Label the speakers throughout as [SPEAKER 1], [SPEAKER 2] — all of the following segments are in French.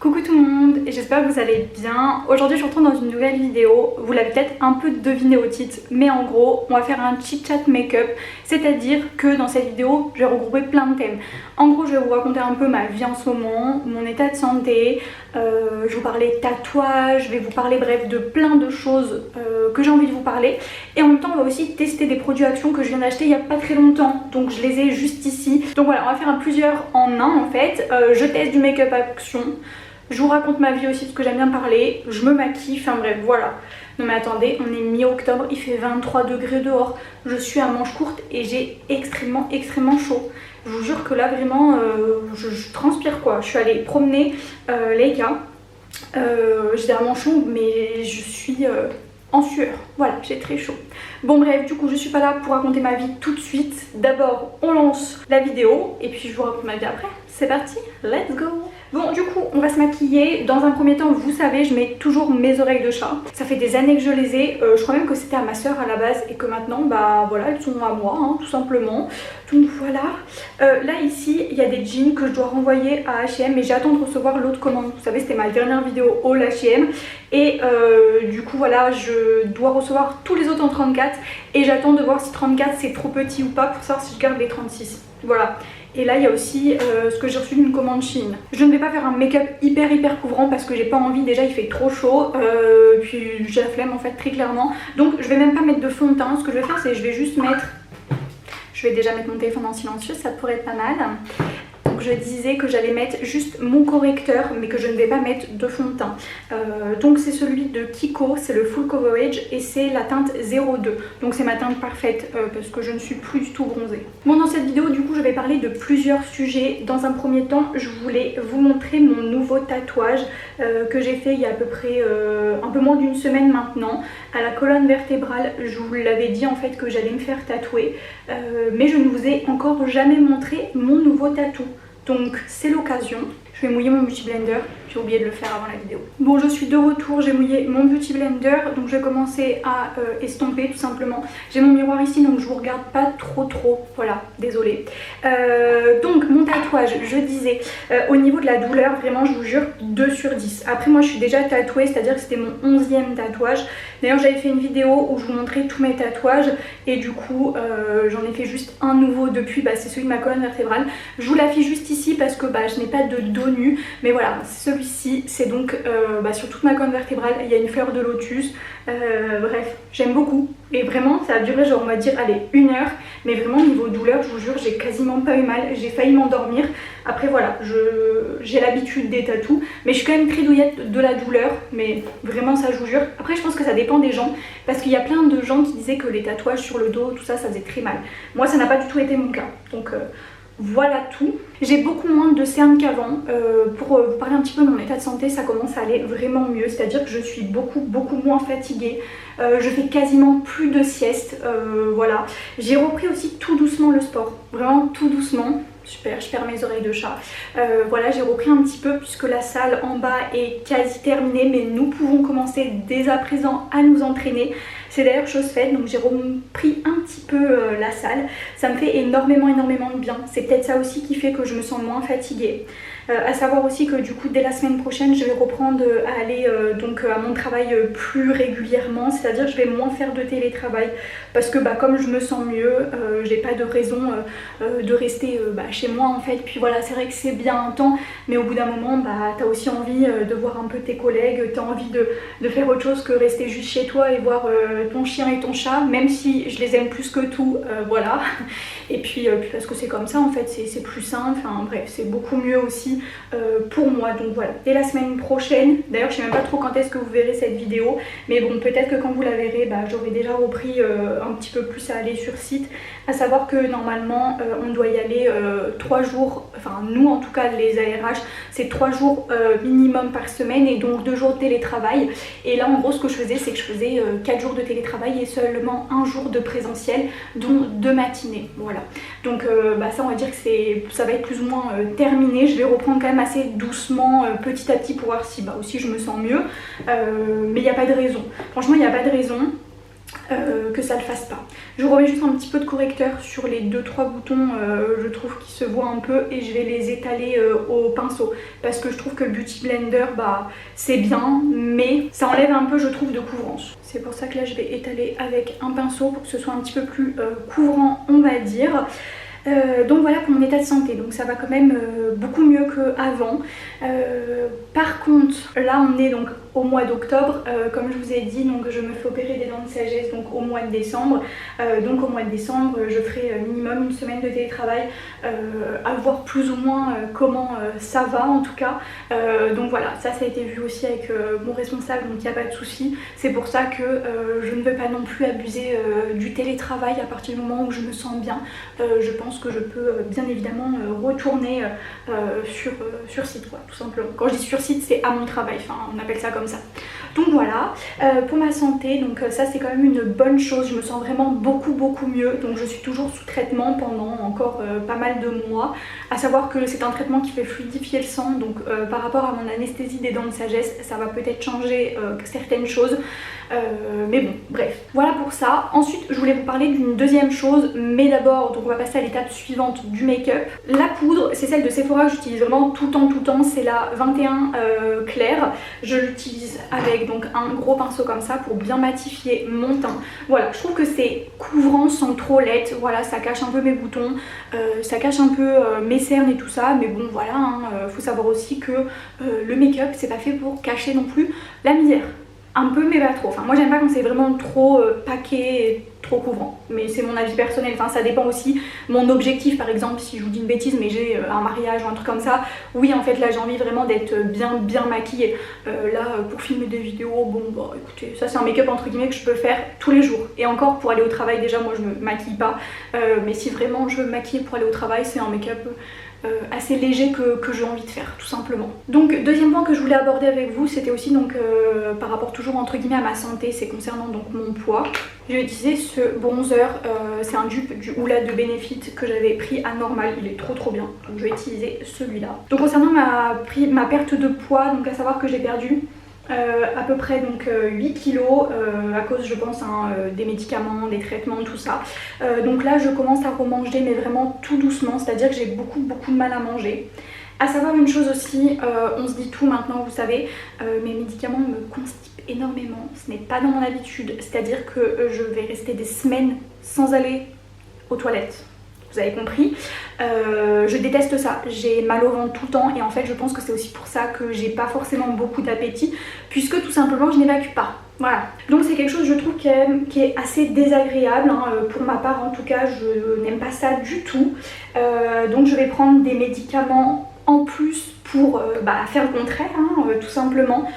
[SPEAKER 1] Coucou tout le monde et j'espère que vous allez bien. Aujourd'hui je retourne dans une nouvelle vidéo. Vous l'avez peut-être un peu deviné au titre, mais en gros on va faire un chit chat make-up. C'est-à-dire que dans cette vidéo je vais regrouper plein de thèmes. En gros je vais vous raconter un peu ma vie en ce moment, mon état de santé, je vais vous parler tatouage, je vais vous parler bref de plein de choses que j'ai envie de vous parler. Et en même temps on va aussi tester des produits Action que je viens d'acheter il n'y a pas très longtemps. Donc je les ai juste ici. Donc voilà, on va faire un plusieurs en un en fait. Je teste du make-up Action. Je vous raconte ma vie aussi parce que j'aime bien parler, je me maquille, enfin bref voilà. Non mais attendez, on est mi-octobre, il fait 23 degrés dehors, je suis à manches courtes et j'ai extrêmement chaud. Je vous jure que là vraiment je transpire quoi. Je suis allée promener les gars, j'étais à Manchon mais je suis en sueur, voilà, j'ai très chaud. Bon bref, du coup je suis pas là pour raconter ma vie tout de suite. D'abord on lance la vidéo et puis je vous raconte ma vie après. C'est parti, let's go. Bon du coup on va se maquiller. Dans un premier temps vous savez je mets toujours mes oreilles de chat. Ça fait des années que je les ai, je crois même que c'était à ma soeur à la base et que maintenant bah voilà elles sont à moi hein, tout simplement. Donc voilà, là ici il y a des jeans que je dois renvoyer à H&M mais j'attends de recevoir l'autre commande. Vous savez c'était ma dernière vidéo haul H&M et du coup voilà je dois recevoir tous les autres en 34 et j'attends de voir si 34 c'est trop petit ou pas pour savoir si je garde les 36. Voilà. Et là il y a aussi ce que j'ai reçu d'une commande Chine. Je ne vais pas faire un make-up hyper couvrant parce que j'ai pas envie, déjà il fait trop chaud, puis j'ai la flemme en fait très clairement. Donc je vais même pas mettre de fond de teint, ce que je vais faire c'est je vais juste mettre, je vais déjà mettre mon téléphone en silencieux, ça pourrait être pas mal. Donc je disais que j'allais mettre juste mon correcteur mais que je ne vais pas mettre de fond de teint. Donc c'est celui de Kiko, c'est le Full Coverage et c'est la teinte 02. Donc c'est ma teinte parfaite parce que je ne suis plus du tout bronzée. Bon dans cette vidéo du coup je vais parler de plusieurs sujets. Dans un premier temps je voulais vous montrer mon nouveau tatouage que j'ai fait il y a à peu près un peu moins d'une semaine maintenant. À la colonne vertébrale, je vous l'avais dit en fait que j'allais me faire tatouer. Mais je ne vous ai encore jamais montré mon nouveau tatou. Donc c'est l'occasion. Je vais mouiller mon Beauty Blender, j'ai oublié de le faire avant la vidéo. Bon je suis de retour, j'ai mouillé mon Beauty Blender, donc je vais commencer à estomper tout simplement. J'ai mon miroir ici donc je vous regarde pas trop, voilà, désolée. Donc mon tatouage, je disais, au niveau de la douleur, vraiment je vous jure 2 sur 10. Après moi je suis déjà tatouée, c'est-à-dire que c'était mon 11e tatouage. D'ailleurs j'avais fait une vidéo où je vous montrais tous mes tatouages et du coup j'en ai fait juste un nouveau depuis, bah, c'est celui de ma colonne vertébrale. Je vous l'affiche juste ici parce que bah, je n'ai pas de dos nu, mais voilà, celui-ci c'est donc sur toute ma colonne vertébrale, il y a une fleur de lotus, bref, j'aime beaucoup et vraiment ça a duré genre on va dire allez 1 heure, mais vraiment niveau douleur je vous jure j'ai quasiment pas eu mal, j'ai failli m'endormir. Après voilà, j'ai l'habitude des tatous, mais je suis quand même très douillette de la douleur, mais vraiment ça je vous jure. Après je pense que ça dépend des gens, parce qu'il y a plein de gens qui disaient que les tatouages sur le dos, tout ça, ça faisait très mal. Moi ça n'a pas du tout été mon cas, donc voilà tout. J'ai beaucoup moins de cernes qu'avant. Pour vous parler un petit peu de mon état de santé, ça commence à aller vraiment mieux, c'est-à-dire que je suis beaucoup moins fatiguée. Je fais quasiment plus de sieste, voilà. J'ai repris aussi tout doucement le sport, vraiment tout doucement. Super, je perds mes oreilles de chat. Voilà, j'ai repris un petit peu puisque la salle en bas est quasi terminée, mais nous pouvons commencer dès à présent à nous entraîner. C'est d'ailleurs chose faite, donc j'ai repris un petit peu la salle. Ça me fait énormément de bien. C'est peut-être ça aussi qui fait que je me sens moins fatiguée. À savoir aussi que du coup dès la semaine prochaine je vais reprendre à aller donc à mon travail plus régulièrement, c'est-à-dire je vais moins faire de télétravail parce que bah, comme je me sens mieux, j'ai pas de raison de rester chez moi en fait. Puis voilà, c'est vrai que c'est bien un temps, mais au bout d'un moment bah, t'as aussi envie de voir un peu tes collègues, t'as envie de faire autre chose que rester juste chez toi et voir ton chien et ton chat, même si je les aime plus que tout, voilà. Et puis parce que c'est comme ça en fait, c'est plus simple, enfin bref, c'est beaucoup mieux aussi pour moi. Donc voilà, dès la semaine prochaine, d'ailleurs je sais même pas trop quand est-ce que vous verrez cette vidéo, mais bon peut-être que quand vous la verrez, bah, j'aurai déjà repris un petit peu plus à aller sur site. À savoir que normalement on doit y aller 3 jours, enfin nous en tout cas les ARH, c'est 3 jours minimum par semaine et donc 2 jours de télétravail. Et là en gros ce que je faisais c'est que je faisais 4 jours de télétravail et seulement 1 jour de présentiel, dont 2 matinées, voilà. Donc bah, ça on va dire que ça va être plus ou moins terminé. Je vais reprendre quand même assez doucement petit à petit pour voir si bah, aussi je me sens mieux, mais il n'y a pas de raison, franchement il n'y a pas de raison. que ça le fasse pas. Je remets juste un petit peu de correcteur sur les 2-3 boutons, je trouve qu'ils se voient un peu, et je vais les étaler au pinceau parce que je trouve que le Beauty Blender bah c'est bien mais ça enlève un peu je trouve de couvrance. C'est pour ça que là je vais étaler avec un pinceau pour que ce soit un petit peu plus couvrant on va dire. Donc voilà pour mon état de santé, donc ça va quand même beaucoup mieux qu'avant. Par contre là on est donc au mois d'octobre, comme je vous ai dit, donc je me fais opérer des dents de sagesse donc au mois de décembre. Donc au mois de décembre je ferai minimum une semaine de télétravail, à voir plus ou moins comment ça va en tout cas. Donc voilà, ça a été vu aussi avec mon responsable, donc il n'y a pas de souci. C'est pour ça que je ne veux pas non plus abuser du télétravail à partir du moment où je me sens bien. Je pense que je peux bien évidemment retourner sur site quoi, tout simplement. Quand je dis sur site c'est à mon travail, enfin on appelle ça comme ça. Donc voilà, pour ma santé, donc ça c'est quand même une bonne chose, je me sens vraiment beaucoup mieux. Donc je suis toujours sous traitement pendant encore pas mal de mois, à savoir que c'est un traitement qui fait fluidifier le sang, donc par rapport à mon anesthésie des dents de sagesse ça va peut-être changer certaines choses. Mais bon, bref, voilà pour ça. Ensuite, je voulais vous parler d'une deuxième chose, mais d'abord, donc on va passer à l'étape suivante du make-up. La poudre, c'est celle de Sephora que j'utilise vraiment tout le temps, c'est la 21 claire. Je l'utilise avec donc un gros pinceau comme ça pour bien matifier mon teint. Voilà, je trouve que c'est couvrant sans trop l'être, voilà, ça cache un peu mes boutons, ça cache un peu mes cernes et tout ça, mais bon voilà, faut savoir aussi que le make-up c'est pas fait pour cacher non plus la misère. Un peu mais pas trop, enfin moi j'aime pas quand c'est vraiment trop paquet et trop couvrant, mais c'est mon avis personnel, enfin ça dépend aussi mon objectif. Par exemple si je vous dis une bêtise mais j'ai un mariage ou un truc comme ça, oui en fait là j'ai envie vraiment d'être bien maquillée. Là pour filmer des vidéos, bon bah écoutez, ça c'est un make-up entre guillemets que je peux faire tous les jours, et encore pour aller au travail déjà moi je me maquille pas, mais si vraiment je veux me maquiller pour aller au travail c'est un make-up assez léger que j'ai envie de faire tout simplement. Donc deuxième point que je voulais aborder avec vous, c'était aussi donc par rapport toujours entre guillemets à ma santé, c'est concernant donc mon poids. Je vais utiliser ce bronzer, c'est un dupe du Hoola de Benefit que j'avais pris à normal, il est trop bien, donc je vais utiliser celui-là. Donc concernant ma perte de poids, donc à savoir que j'ai perdu à peu près donc 8 kilos à cause je pense des médicaments, des traitements, tout ça. Donc là je commence à remanger mais vraiment tout doucement, c'est à dire que j'ai beaucoup de mal à manger. À savoir une chose aussi, on se dit tout maintenant vous savez, mes médicaments me constipent énormément, ce n'est pas dans mon habitude, c'est à dire que je vais rester des semaines sans aller aux toilettes. Vous avez compris, je déteste ça, j'ai mal au ventre tout le temps, et en fait je pense que c'est aussi pour ça que j'ai pas forcément beaucoup d'appétit, puisque tout simplement je n'évacue pas. Voilà, donc c'est quelque chose je trouve qui est assez désagréable, pour ma part en tout cas je n'aime pas ça du tout. Donc je vais prendre des médicaments en plus pour faire le contraire, tout simplement.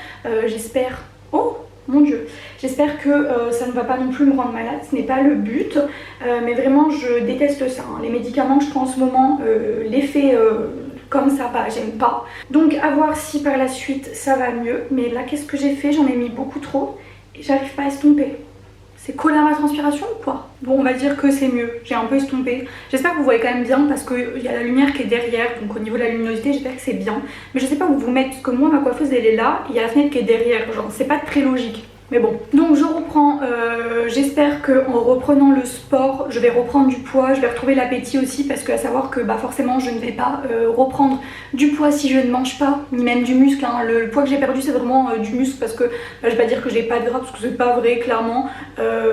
[SPEAKER 1] J'espère... Oh mon dieu, j'espère que ça ne va pas non plus me rendre malade, ce n'est pas le but, mais vraiment je déteste ça, les médicaments que je prends en ce moment, l'effet comme ça, bah j'aime pas. Donc à voir si par la suite ça va mieux, mais là qu'est-ce que j'ai fait, j'en ai mis beaucoup trop et j'arrive pas à estomper. C'est collé à ma transpiration ou quoi? Bon, on va dire que c'est mieux, j'ai un peu estompé. J'espère que vous voyez quand même bien parce qu'il y a la lumière qui est derrière, donc au niveau de la luminosité j'espère que c'est bien. Mais je sais pas où vous mettre, parce que moi ma coiffeuse elle est là, et il y a la fenêtre qui est derrière, genre c'est pas très logique. Mais bon, donc je reprends, j'espère qu'en reprenant le sport, je vais reprendre du poids, je vais retrouver l'appétit aussi, parce qu'à savoir que forcément je ne vais pas reprendre du poids si je ne mange pas, ni même du muscle, Le poids que j'ai perdu c'est vraiment du muscle, parce que je vais pas dire que j'ai pas de gras, parce que c'est pas vrai clairement.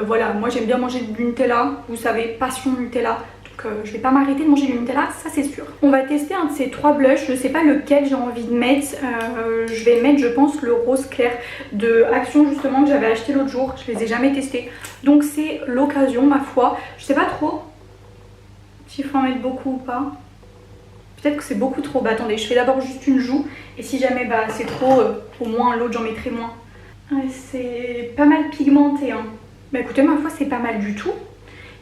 [SPEAKER 1] Voilà, moi j'aime bien manger du Nutella, vous savez, passion Nutella. Je vais pas m'arrêter de manger du Nutella, ça c'est sûr. On va tester un de ces trois blushs, je sais pas lequel j'ai envie de mettre. Je vais mettre je pense le rose clair de Action justement que j'avais acheté l'autre jour, je les ai jamais testés. Donc c'est l'occasion ma foi, je sais pas trop s'il faut en mettre beaucoup ou pas. Peut-être que c'est beaucoup trop, bah attendez je fais d'abord juste une joue et si jamais c'est trop, au moins l'autre j'en mettrai moins. Ouais, c'est pas mal pigmenté Bah écoutez ma foi c'est pas mal du tout.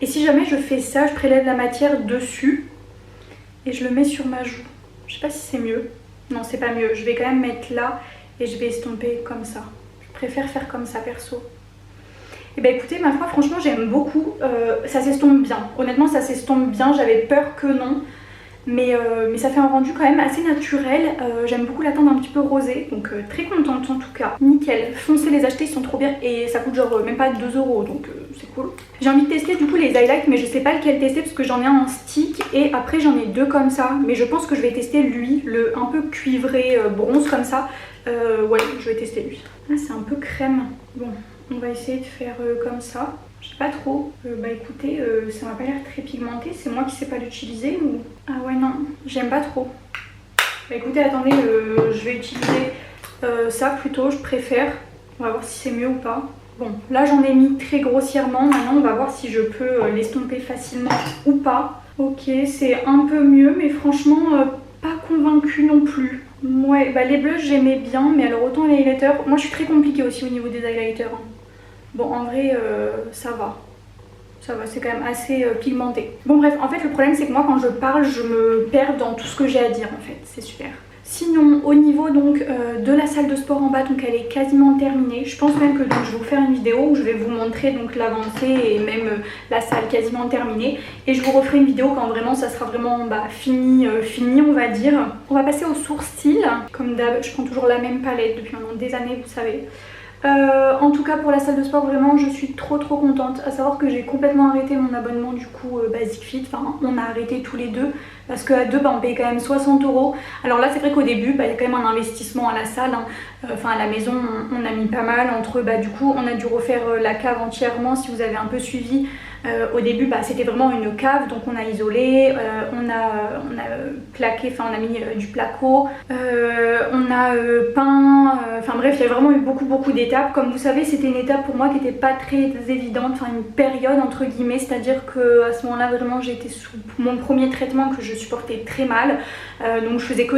[SPEAKER 1] Et si jamais je fais ça, je prélève la matière dessus et je le mets sur ma joue. Je sais pas si c'est mieux. Non, c'est pas mieux. Je vais quand même mettre là et je vais estomper comme ça. Je préfère faire comme ça perso. Et bah écoutez, ma foi, franchement, j'aime beaucoup. Ça s'estompe bien. Honnêtement, ça s'estompe bien. J'avais peur que non. mais ça fait un rendu quand même assez naturel. J'aime beaucoup la teinte un petit peu rosée, donc très contente en tout cas. Nickel, foncez les acheter, ils sont trop bien et ça coûte genre même pas 2 €, donc c'est cool. J'ai envie de tester du coup les highlights, mais je sais pas lequel tester parce que j'en ai un en stick et après j'en ai deux comme ça, mais je pense que je vais tester lui, le un peu cuivré bronze comme ça. Ouais, je vais tester lui. Ah, c'est un peu crème. Bon, on va essayer de faire comme ça. Je sais pas trop. Bah écoutez, ça m'a pas l'air très pigmenté. C'est moi qui sais pas l'utiliser ou... Ah ouais, non, j'aime pas trop. Bah écoutez, attendez, je vais utiliser ça plutôt, je préfère. On va voir si c'est mieux ou pas. Bon, là j'en ai mis très grossièrement. Maintenant, on va voir si je peux l'estomper facilement ou pas. Ok, c'est un peu mieux, mais franchement, pas convaincue non plus. Ouais, bah les blushs j'aimais bien, mais alors autant les highlighters, moi je suis très compliquée aussi au niveau des highlighters. Bon, en vrai, ça va. Ça va, c'est quand même assez pigmenté. Bon bref, en fait le problème c'est que moi quand je parle, je me perds dans tout ce que j'ai à dire en fait, c'est super. Sinon, au niveau donc de la salle de sport en bas, donc elle est quasiment terminée. Je pense même que donc, je vais vous faire une vidéo où je vais vous montrer donc l'avancée et même la salle quasiment terminée. Et je vous referai une vidéo quand vraiment ça sera vraiment fini, on va dire. On va passer aux sourcils. Comme d'hab, je prends toujours la même palette depuis maintenant des années, vous savez. En tout cas pour la salle de sport vraiment je suis trop contente, à savoir que j'ai complètement arrêté mon abonnement du coup Basic Fit, enfin on a arrêté tous les deux parce qu'à deux on paye quand même 60 €. Alors là c'est vrai qu'au début il y a quand même un investissement à la salle, hein. Enfin à la maison on a mis pas mal entre du coup on a dû refaire la cave entièrement si vous avez un peu suivi. Au début c'était vraiment une cave, donc on a isolé, on a plaqué, enfin on a mis du placo, on a peint, enfin bref il y a vraiment eu beaucoup d'étapes. Comme vous savez c'était une étape pour moi qui n'était pas très évidente, enfin une période entre guillemets, c'est à dire que à ce moment là vraiment j'ai été sous mon premier traitement que je supportais très mal, donc je faisais que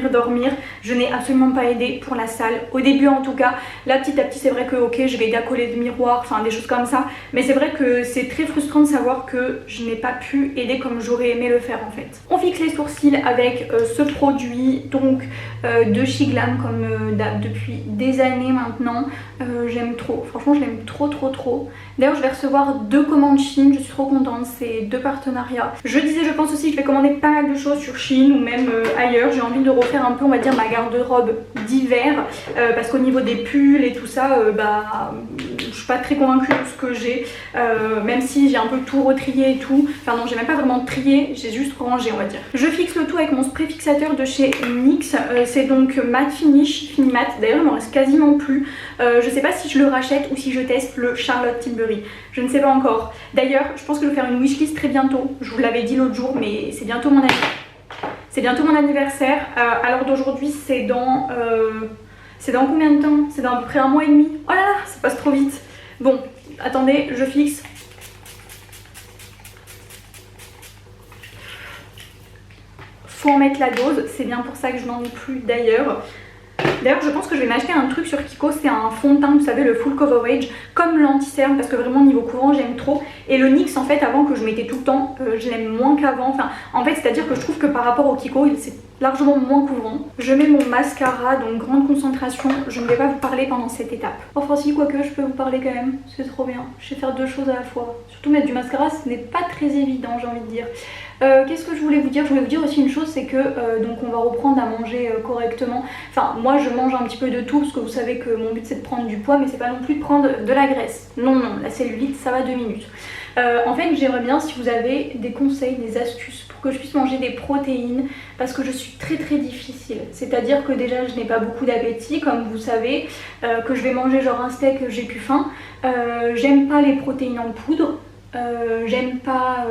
[SPEAKER 1] dormir, je n'ai absolument pas aidé pour la salle, au début en tout cas. Là petit à petit c'est vrai que ok je vais aider à coller de miroirs, enfin des choses comme ça, mais c'est vrai que c'est très frustrant de savoir que je n'ai pas pu aider comme j'aurais aimé le faire en fait. On fixe les sourcils avec ce produit donc de chez Glam comme depuis des années maintenant. J'aime trop, franchement je l'aime trop. D'ailleurs je vais recevoir 2 commandes Shein, je suis trop contente, c'est 2 partenariats. Je pense aussi que je vais commander pas mal de choses sur Shein ou même ailleurs. J'ai envie de refaire un peu on va dire ma garde-robe d'hiver parce qu'au niveau des pulls et tout ça je suis pas très convaincue de ce que j'ai, même si j'ai un peu tout retrié et tout. Enfin non, j'ai même pas vraiment trié, j'ai juste rangé on va dire. Je fixe le tout avec mon spray fixateur de chez NYX, c'est donc matte finish, fini matte. D'ailleurs il m'en reste quasiment plus. Je sais pas si je le rachète ou si je teste le Charlotte Tilbury, je ne sais pas encore. D'ailleurs je pense que je vais faire une wishlist très bientôt, je vous l'avais dit l'autre jour mais c'est bientôt mon anniversaire. C'est bientôt mon anniversaire, alors d'aujourd'hui c'est dans combien de temps? C'est dans à peu près 1 mois et demi. Oh là là, ça passe trop vite. Bon, attendez, je fixe. Faut en mettre la dose, c'est bien pour ça que je n'en ai plus d'ailleurs. D'ailleurs je pense que je vais m'acheter un truc sur Kiko, c'est un fond de teint, vous savez le full coverage, comme l'anti-cerne parce que vraiment niveau courant j'aime trop. Et le NYX en fait avant que je mettais tout le temps, je l'aime moins qu'avant, enfin en fait c'est à dire que je trouve que par rapport au Kiko c'est largement moins couvrant. Je mets mon mascara, donc grande concentration, je ne vais pas vous parler pendant cette étape. Enfin si, quoique je peux vous parler quand même, c'est trop bien, je sais faire 2 choses à la fois. Surtout mettre du mascara ce n'est pas très évident j'ai envie de dire. Qu'est-ce que je voulais vous dire? Je voulais vous dire aussi une chose, c'est que donc on va reprendre à manger correctement. Enfin moi je mange un petit peu de tout parce que vous savez que mon but c'est de prendre du poids, mais c'est pas non plus de prendre de la graisse. Non, la cellulite ça va 2 minutes. En fait j'aimerais bien si vous avez des conseils, des astuces pour que je puisse manger des protéines parce que je suis très difficile. C'est à dire que déjà je n'ai pas beaucoup d'appétit comme vous savez, que je vais manger genre un steak, j'ai plus faim. J'aime pas les protéines en poudre. J'aime pas,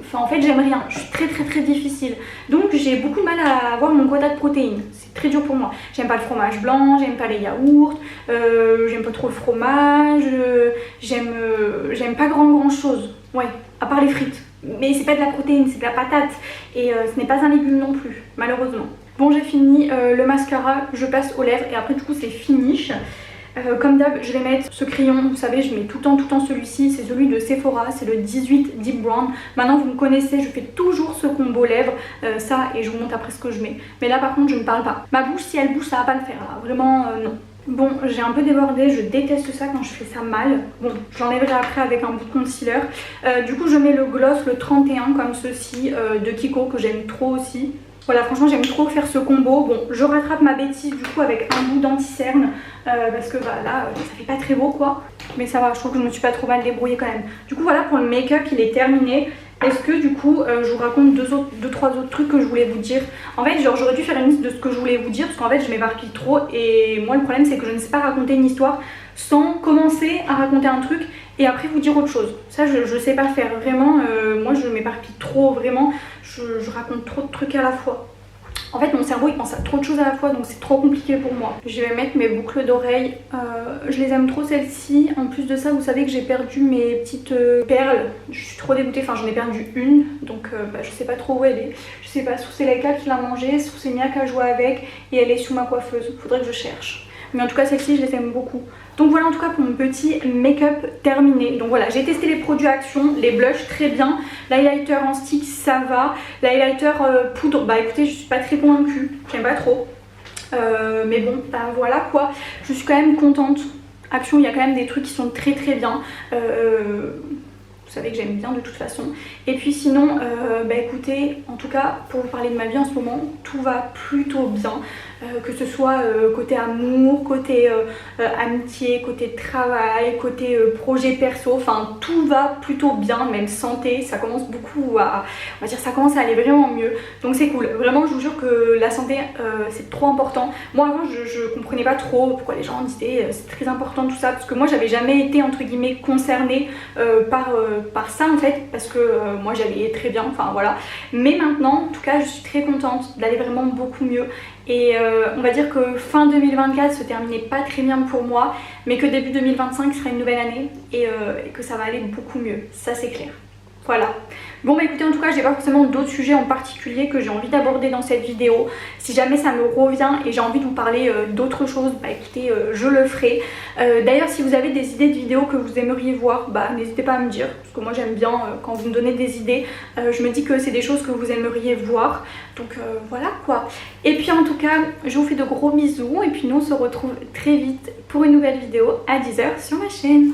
[SPEAKER 1] enfin en fait j'aime rien, je suis très difficile, donc j'ai beaucoup de mal à avoir mon quota de protéines, c'est très dur pour moi. J'aime pas le fromage blanc, j'aime pas les yaourts, j'aime pas trop le fromage, j'aime pas grand chose, ouais, à part les frites, mais c'est pas de la protéine, c'est de la patate et ce n'est pas un légume non plus, malheureusement. Bon j'ai fini le mascara, je passe aux lèvres et après du coup c'est finish. Comme d'hab, je vais mettre ce crayon, vous savez, je mets tout le temps celui-ci, c'est celui de Sephora, c'est le 18 Deep Brown. Maintenant vous me connaissez, je fais toujours ce combo lèvres, ça, et je vous montre après ce que je mets. Mais là par contre je ne parle pas. Ma bouche, si elle bouge, ça va pas le faire là, vraiment non. Bon, j'ai un peu débordé, je déteste ça quand je fais ça mal. Bon, j'enlèverai après avec un bout de concealer. Du coup je mets le gloss, le 31 comme ceci, de Kiko, que j'aime trop aussi. Voilà, franchement j'aime trop faire ce combo. Bon, je rattrape ma bêtise du coup avec un bout d'anti-cerne parce que bah, là ça fait pas très beau quoi. Mais ça va, je trouve que je me suis pas trop mal débrouillée quand même. Du coup voilà, pour le make-up il est terminé. Est-ce que du coup je vous raconte trois autres trucs que je voulais vous dire. En fait genre j'aurais dû faire une liste de ce que je voulais vous dire parce qu'en fait je m'éparpille trop. Et moi le problème c'est que je ne sais pas raconter une histoire sans commencer à raconter un truc et après vous dire autre chose. Ça je sais pas faire, vraiment moi je m'éparpille trop, vraiment je raconte trop de trucs à la fois. En fait mon cerveau il pense à trop de choses à la fois donc c'est trop compliqué pour moi. Je vais mettre mes boucles d'oreilles, je les aime trop celles-ci. En plus de ça vous savez que j'ai perdu mes petites perles, je suis trop dégoûtée, enfin j'en ai perdu une donc bah, je sais pas trop où elle est. Je sais pas, soit c'est Laika qui l'a mangée, soit c'est Mia qui a joué avec et elle est sous ma coiffeuse, faudrait que je cherche. Mais en tout cas celle-ci je les aime beaucoup. Donc voilà en tout cas pour mon petit make-up terminé. Donc voilà, j'ai testé les produits Action, les blushs très bien, l'highlighter en stick ça va, l'highlighter poudre, bah écoutez je suis pas très convaincue, j'aime pas trop. Mais bon, bah voilà quoi, je suis quand même contente. Action il y a quand même des trucs qui sont très bien. Vous savez que j'aime bien de toute façon. Et puis sinon, bah écoutez, en tout cas pour vous parler de ma vie en ce moment, tout va plutôt bien. Que ce soit côté amour, côté amitié, côté travail, côté projet perso, enfin tout va plutôt bien, même santé, ça commence beaucoup à, on va dire ça commence à aller vraiment mieux, donc c'est cool. Vraiment je vous jure que la santé c'est trop important. Moi avant je comprenais pas trop pourquoi les gens disaient c'est très important tout ça, parce que moi j'avais jamais été entre guillemets concernée par ça en fait, parce que moi j'allais très bien, enfin voilà. Mais maintenant en tout cas je suis très contente d'aller vraiment beaucoup mieux. Et on va dire que fin 2024 se terminait pas très bien pour moi, mais que début 2025 sera une nouvelle année et que ça va aller beaucoup mieux, ça c'est clair. Voilà. Bon bah écoutez, en tout cas j'ai pas forcément d'autres sujets en particulier que j'ai envie d'aborder dans cette vidéo. Si jamais ça me revient et j'ai envie de vous parler d'autres choses, bah écoutez je le ferai. D'ailleurs si vous avez des idées de vidéos que vous aimeriez voir, bah n'hésitez pas à me dire, parce que moi j'aime bien quand vous me donnez des idées, je me dis que c'est des choses que vous aimeriez voir. Donc voilà quoi. Et puis en tout cas je vous fais de gros bisous et puis nous on se retrouve très vite pour une nouvelle vidéo à 10 h sur ma chaîne.